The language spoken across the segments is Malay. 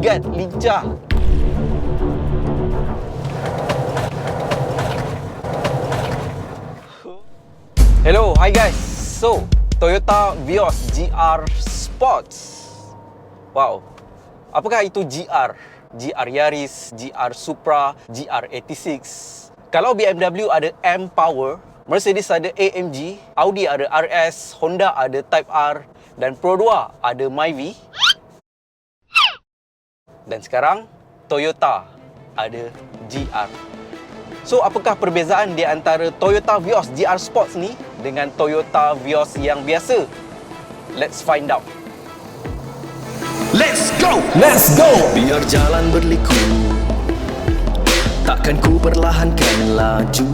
Ligat, lincah. Hello, hi guys. So, Toyota Vios GR Sports. Wow. Apakah itu GR? GR Yaris, GR Supra, GR86. Kalau BMW ada M Power, Mercedes ada AMG, Audi ada RS, Honda ada Type R, dan Pro 2 ada Myvi. Dan sekarang Toyota ada GR. So, apakah perbezaan di antara Toyota Vios GR Sports ni dengan Toyota Vios yang biasa? Let's find out. Let's go! Let's go! Biar jalan berliku, takkan ku perlahankan laju,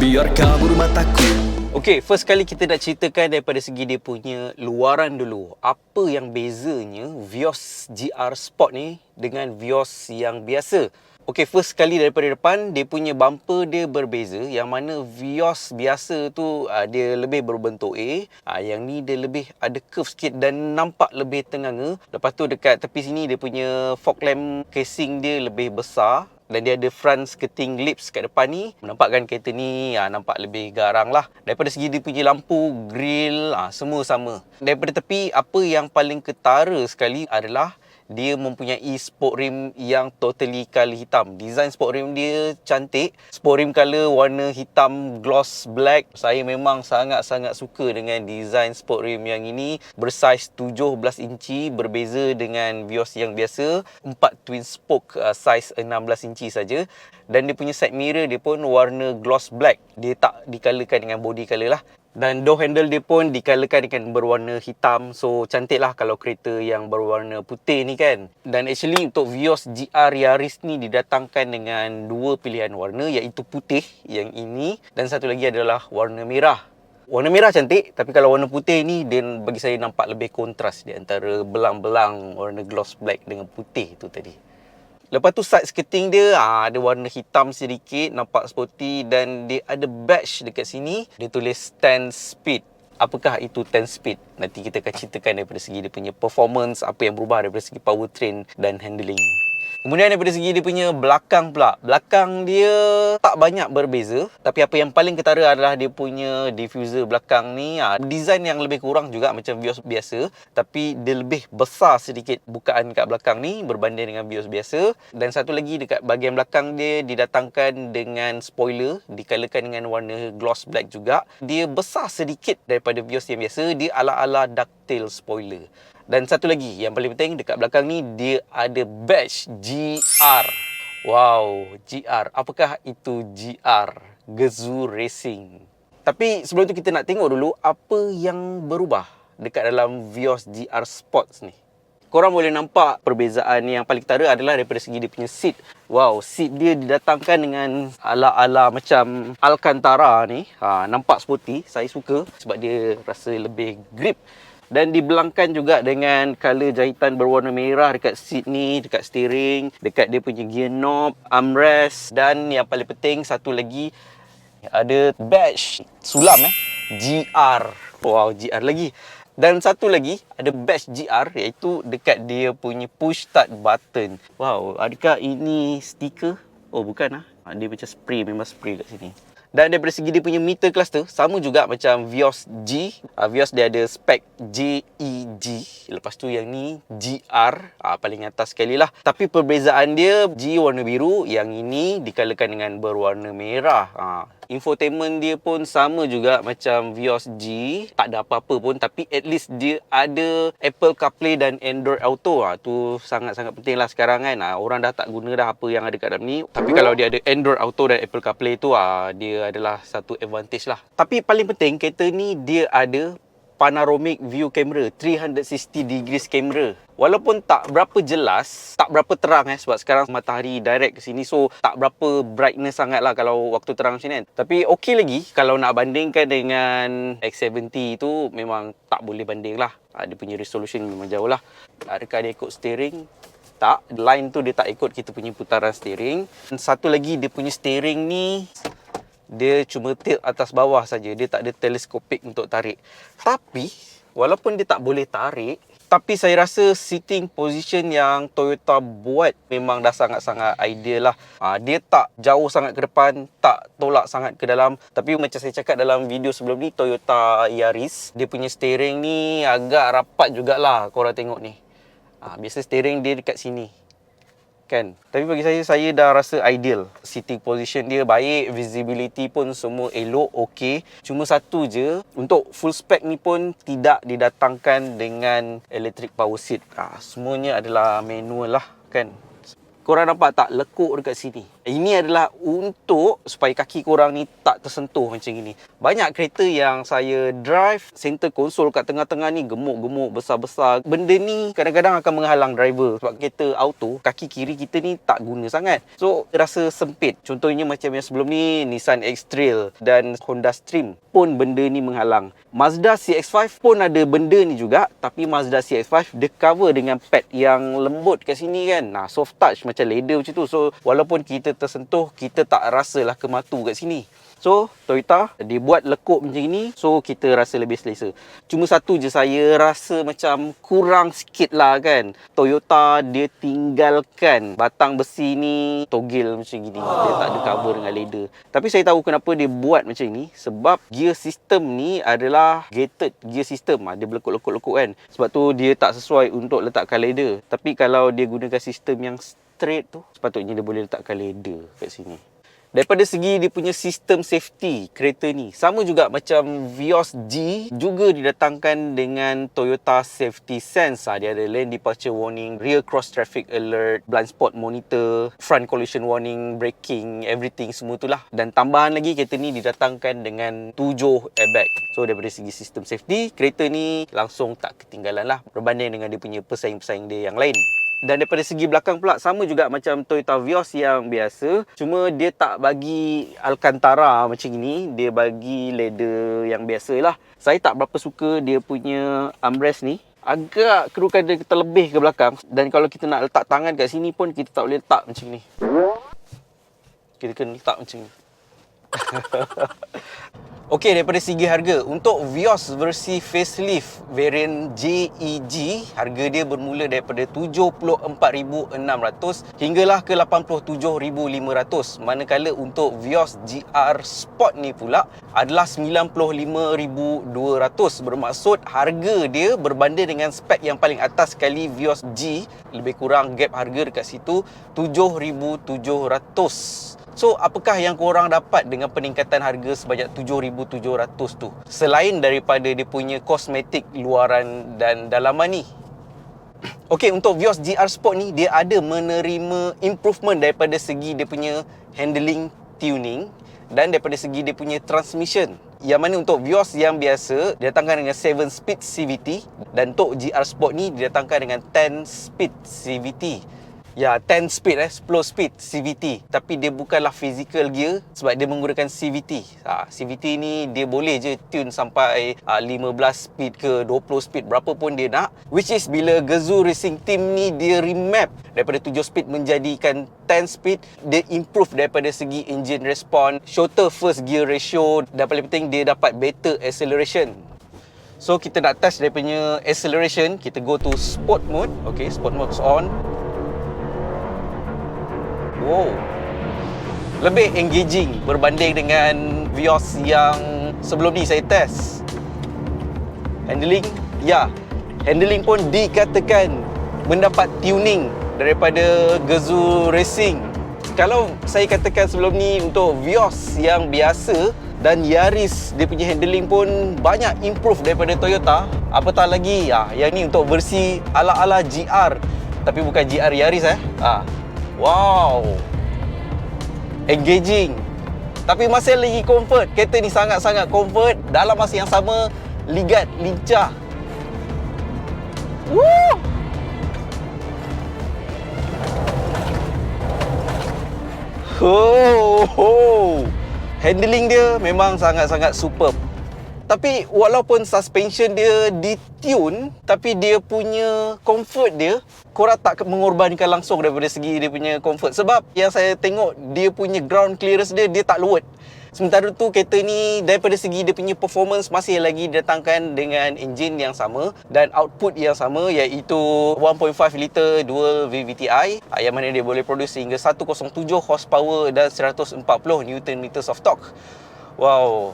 biar kabur mataku. Okay, first kali kita nak ceritakan daripada segi dia punya luaran dulu. Apa yang bezanya Vios GR Sport ni dengan Vios yang biasa? Okay, first kali daripada depan, dia punya bumper dia berbeza. Yang mana Vios biasa tu dia lebih berbentuk A. Yang ni dia lebih ada curve sikit dan nampak lebih tenganga. Lepas tu dekat tepi sini dia punya fog lamp casing dia lebih besar. Dan dia ada front skirting lips kat depan ni. Menampakkan kereta ni nampak lebih garang lah. Daripada segi dia punya lampu, grill, semua sama. Daripada tepi, apa yang paling ketara sekali adalah dia mempunyai sport rim yang totally color hitam. Design sport rim dia cantik. Sport rim color warna hitam gloss black. Saya memang sangat-sangat suka dengan design sport rim yang ini. Bersaiz 17 inci, berbeza dengan Vios yang biasa. 4 twin spoke saiz 16 inci saja. Dan dia punya side mirror dia pun warna gloss black. Dia tak dicolorkan dengan body color lah. Dan door handle dia pun dicolorkan dengan berwarna hitam. So cantik lah kalau kereta yang berwarna putih ni kan. Dan actually untuk Vios GR Yaris ni didatangkan dengan dua pilihan warna, iaitu putih yang ini dan satu lagi adalah warna merah. Warna merah cantik, tapi kalau warna putih ni dia bagi saya nampak lebih kontras di antara belang-belang warna gloss black dengan putih tu tadi. Lepas tu side skirting dia ada warna hitam sedikit, nampak sporty, dan dia ada badge dekat sini. Dia tulis 10 speed. Apakah itu 10 speed? Nanti kita akan ceritakan daripada segi dia punya performance, apa yang berubah daripada segi powertrain dan handling. Kemudian daripada segi dia punya belakang pula. Belakang dia tak banyak berbeza. Tapi apa yang paling ketara adalah dia punya diffuser belakang ni. Design yang lebih kurang juga macam Vios biasa. Tapi dia lebih besar sedikit bukaan kat belakang ni berbanding dengan Vios biasa. Dan satu lagi dekat bahagian belakang dia didatangkan dengan spoiler. Dicolorkan dengan warna gloss black juga. Dia besar sedikit daripada Vios yang biasa. Dia ala-ala ducktail spoiler. Dan satu lagi yang paling penting, dekat belakang ni dia ada badge GR. Wow, GR. Apakah itu GR? Gazoo Racing. Tapi sebelum tu kita nak tengok dulu apa yang berubah dekat dalam Vios GR Sports ni. Korang boleh nampak perbezaan yang paling ketara adalah daripada segi dia punya seat. Wow, seat dia didatangkan dengan ala-ala macam Alcantara ni. Nampak sporty, saya suka sebab dia rasa lebih grip. Dan dibelangkan juga dengan color jahitan berwarna merah dekat seat ni, dekat steering, dekat dia punya gear knob, armrest, dan yang paling penting satu lagi ada badge sulam GR. Wow, GR lagi. Dan satu lagi ada badge GR, iaitu dekat dia punya push start button. Wow, adakah ini stiker? Oh, bukan dia macam spray, memang spray kat sini. Dan daripada segi dia punya meter cluster, sama juga macam Vios G. Vios dia ada spek JEG. Lepas tu yang ni GR, paling atas sekali lah. Tapi perbezaan dia, G warna biru, yang ini dicolorkan dengan berwarna merah. Infotainment dia pun sama juga macam Vios G. Tak ada apa-apa pun, tapi at least dia ada Apple CarPlay dan Android Auto. Tu sangat-sangat penting lah sekarang kan. Orang dah tak guna dah apa yang ada kat dalam ni. Tapi kalau dia ada Android Auto dan Apple CarPlay tu, dia adalah satu advantage lah. Tapi paling penting, kereta ni dia ada panoramic view camera, 360 degrees camera. Walaupun tak berapa jelas, tak berapa terang sebab sekarang matahari direct ke sini, so tak berapa brightness sangat lah kalau waktu terang macam ni kan. Tapi okey lagi kalau nak bandingkan dengan X70 tu, memang tak boleh banding lah. Dia punya resolution memang jauh lah. Adakah dia ikut steering? Tak, line tu dia tak ikut kita punya putaran steering. Dan satu lagi, dia punya steering ni dia cuma tilt atas bawah saja. Dia tak ada teleskopik untuk tarik. Tapi walaupun dia tak boleh tarik, Tapi saya rasa seating position yang Toyota buat memang dah sangat-sangat ideal lah. Dia tak jauh sangat ke depan, tak tolak sangat ke dalam. Tapi macam saya cakap dalam video sebelum ni, Toyota Yaris, dia punya steering ni agak rapat jugalah korang tengok ni. Biasa steering dia dekat sini, kan? Tapi bagi saya dah rasa ideal. Seating position dia baik, visibility pun semua elok, okey. Cuma satu je, untuk full spec ni pun tidak didatangkan dengan electric power seat. Semuanya adalah manual lah, kan? Korang nampak tak lekuk dekat sini? Ini adalah untuk supaya kaki korang ni tak tersentuh macam ini. Banyak kereta yang saya drive, center console kat tengah-tengah ni gemuk-gemuk, besar-besar. Benda ni kadang-kadang akan menghalang driver. Sebab kereta auto, kaki kiri kita ni tak guna sangat. So, rasa sempit. Contohnya macam yang sebelum ni, Nissan X-Trail dan Honda Stream pun benda ni menghalang. Mazda CX-5 pun ada benda ni juga. Tapi Mazda CX-5 dia cover dengan pad yang lembut kat sini kan. Soft touch macam leather macam tu. So, walaupun kita tersentuh, kita tak rasalah kematu kat sini. So, Toyota dia buat lekuk macam ni, so kita rasa lebih selesa. Cuma satu je saya rasa macam kurang sikit lah kan. Toyota dia tinggalkan batang besi ni togel macam gini. Dia tak ada cover dengan leather. Tapi saya tahu kenapa dia buat macam ni. Sebab gear system ni adalah gated gear system. Dia berlekuk-lekuk-lekuk kan. Sebab tu dia tak sesuai untuk letakkan leather. Tapi kalau dia gunakan sistem yang straight tu, sepatutnya dia boleh letakkan leather kat sini. Daripada segi dia punya sistem safety kereta ni, sama juga macam Vios G, juga didatangkan dengan Toyota Safety Sense. Dia ada lane departure warning, rear cross traffic alert, blind spot monitor, front collision warning, braking, everything semua tu lah. Dan tambahan lagi, kereta ni didatangkan dengan 7 airbag. So daripada segi sistem safety, kereta ni langsung tak ketinggalan lah berbanding dengan dia punya pesaing-pesaing dia yang lain. Dan daripada segi belakang pula sama juga macam Toyota Vios yang biasa. Cuma dia tak bagi Alcantara macam ini. Dia bagi leather yang biasa lah. Saya tak berapa suka dia punya armrest ni. Agak kerukan dia terlebih ke belakang. Dan kalau kita nak letak tangan kat sini pun kita tak boleh letak macam ni. Kita kena letak macam ni. Okey, daripada segi harga, untuk Vios versi facelift variant JEG, harga dia bermula daripada 74,600 hinggalah ke 87,500. Manakala untuk Vios GR Sport ni pula adalah 95,200. Bermaksud harga dia berbanding dengan spek yang paling atas sekali Vios G, lebih kurang gap harga dekat situ 7,700. So, apakah yang korang dapat dengan peningkatan harga sebanyak 7,700 tu? Selain daripada dia punya kosmetik luaran dan dalaman ni. Okey, untuk Vios GR Sport ni, dia ada menerima improvement daripada segi dia punya handling tuning dan daripada segi dia punya transmission. Yang mana untuk Vios yang biasa didatangkan dengan 7 speed CVT dan untuk GR Sport ni didatangkan dengan 10 speed CVT. Ya, 10 speed 10 speed CVT. Tapi dia bukanlah physical gear sebab dia menggunakan CVT. CVT ni dia boleh je tune sampai 15 speed ke 20 speed, berapa pun dia nak. Which is bila Gazoo Racing Team ni dia remap daripada 7 speed menjadikan 10 speed, dia improve daripada segi engine response, shorter first gear ratio, dan paling penting dia dapat better acceleration. So kita nak test dia punya acceleration. Kita go to sport mode. Okay, sport mode is on. Wow, lebih engaging berbanding dengan Vios yang sebelum ni saya test. Handling, ya, handling pun dikatakan mendapat tuning daripada Gazoo Racing. Kalau saya katakan sebelum ni untuk Vios yang biasa dan Yaris, dia punya handling pun banyak improve daripada Toyota. Apatah lagi, yang ni untuk versi ala-ala GR, tapi bukan GR Yaris Wow, engaging. Tapi masih lagi comfort. Kereta ni sangat-sangat comfort. Dalam masa yang sama, ligat, lincah. Woo! Handling dia memang sangat-sangat superb. Tapi walaupun suspension dia ditune, tapi dia punya comfort dia, korang tak mengorbankan langsung daripada segi dia punya comfort. Sebab yang saya tengok, dia punya ground clearance dia tak luwet. Sementara tu kereta ni daripada segi dia punya performance masih lagi didatangkan dengan enjin yang sama dan output yang sama, iaitu 1.5 liter dual VVTi yang mana dia boleh produce hingga 107 horsepower dan 140 Nm of torque. Wow.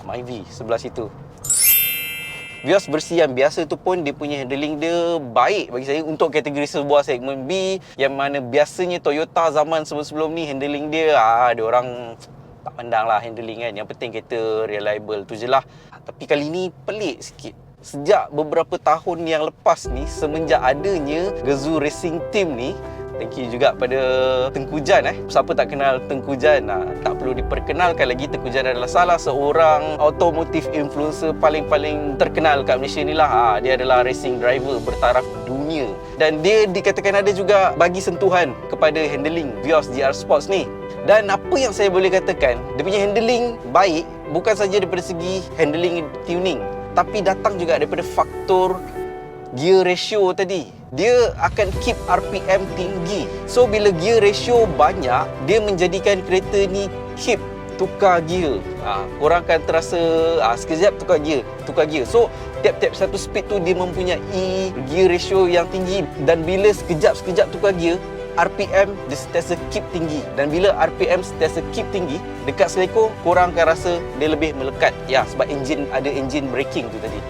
Myvi sebelah situ. Vios versi yang biasa tu pun dia punya handling dia baik bagi saya untuk kategori sebuah segmen B, yang mana biasanya Toyota zaman sebelum-sebelum ni handling dia dia orang tak pandang lah handling kan. Yang penting kereta reliable tu je lah. Tapi kali ni pelik sikit. Sejak beberapa tahun yang lepas ni, semenjak adanya Gazoo Racing Team ni, thank you juga pada Tengku Jan. Siapa tak kenal Tengku Jan? Tak perlu diperkenalkan lagi. Tengku Jan adalah salah seorang automotive influencer paling terkenal kat Malaysia ni lah. Dia adalah racing driver bertaraf dunia. Dan dia dikatakan ada juga bagi sentuhan kepada handling Vios GR Sports ni. Dan apa yang saya boleh katakan, dia punya handling baik bukan saja daripada segi handling tuning, tapi datang juga daripada faktor gear ratio tadi. Dia akan keep RPM tinggi. So bila gear ratio banyak, dia menjadikan kereta ni keep tukar gear. Korang akan terasa sekejap tukar gear. So tiap-tiap satu speed tu dia mempunyai gear ratio yang tinggi. Dan bila sekejap tukar gear, RPM dia sentiasa keep tinggi. Dan bila RPM sentiasa keep tinggi, dekat selekor korang akan rasa dia lebih melekat. Sebab ada engine braking tu tadi.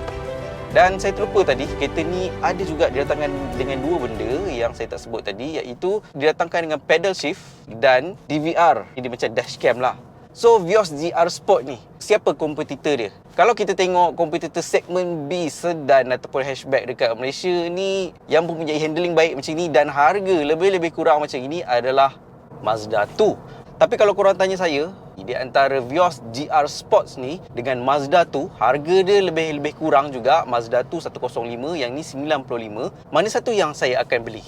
Dan saya terlupa tadi, kereta ni ada juga didatangkan dengan dua benda yang saya tak sebut tadi, iaitu didatangkan dengan pedal shift dan DVR. Ini macam dashcam lah. So Vios GR Sport ni, siapa kompetitor dia? Kalau kita tengok kompetitor segmen B sedan ataupun hatchback dekat Malaysia ni yang mempunyai handling baik macam ni dan harga lebih-lebih kurang macam ini adalah Mazda 2. Tapi kalau korang tanya saya, di antara Vios GR Sports ni dengan Mazda 2, harga dia lebih kurang juga. Mazda 2 105, yang ni 95. Mana satu yang saya akan beli?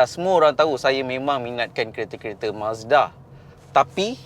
Semua orang tahu saya memang minatkan kereta-kereta Mazda, tapi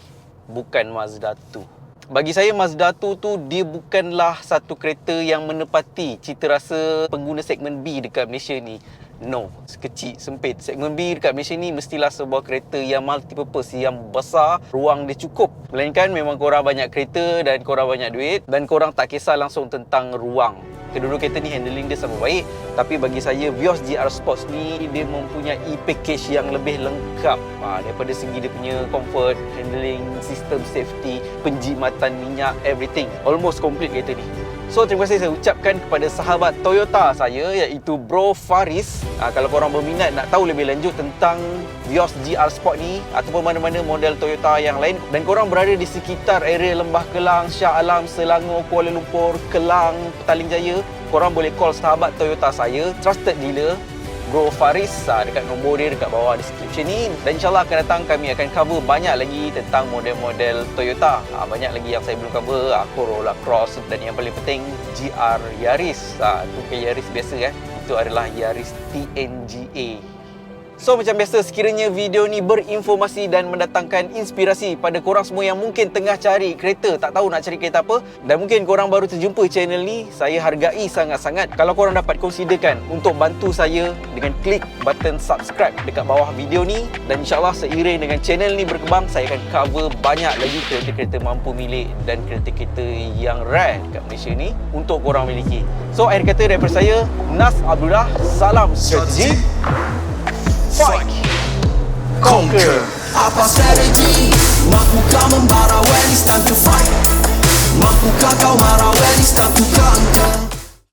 bukan Mazda 2. Bagi saya Mazda 2 tu dia bukanlah satu kereta yang menepati cita rasa pengguna segmen B dekat Malaysia ni. No, kecil, sempit. Segmen B dekat Malaysia ni mestilah sebuah kereta yang multi-purpose, yang besar, ruang dia cukup. Melainkan memang korang banyak kereta dan korang banyak duit dan korang tak kisah langsung tentang ruang. Kedua-dua kereta ni handling dia sama baik. Tapi bagi saya Vios GR Sports ni dia mempunyai package yang lebih lengkap daripada segi dia punya comfort, handling, sistem safety, penjimatan minyak, everything. Almost complete kereta ni. So terima kasih saya ucapkan kepada sahabat Toyota saya, iaitu Bro Faris. Kalau korang berminat nak tahu lebih lanjut tentang Vios GR Sport ni ataupun mana-mana model Toyota yang lain, dan korang berada di sekitar area Lembah Kelang, Shah Alam, Selangor, Kuala Lumpur, Kelang, Petaling Jaya, korang boleh call sahabat Toyota saya, trusted dealer Bro Faris, dekat nombor dia dekat bawah description ni. Dan insyaAllah akan datang kami akan cover banyak lagi tentang model-model Toyota. Banyak lagi yang saya belum cover, Corolla Cross, dan yang paling penting GR Yaris. Itu bukan Yaris biasa itu adalah Yaris TNGA. So macam biasa, sekiranya video ni berinformasi dan mendatangkan inspirasi pada korang semua yang mungkin tengah cari kereta, tak tahu nak cari kereta apa, dan mungkin korang baru terjumpa channel ni, saya hargai sangat-sangat kalau korang dapat considerkan untuk bantu saya dengan klik button subscribe dekat bawah video ni. Dan insyaAllah seiring dengan channel ni berkembang, saya akan cover banyak lagi kereta-kereta mampu milik dan kereta-kereta yang rare dekat Malaysia ni untuk korang miliki. So akhir kata daripada saya, Nas Abdullah, salam strategi, fight, conquer. Apa strategi? Mampukah membara when it's time to fight? Mampukah kau marah when it's time to conquer?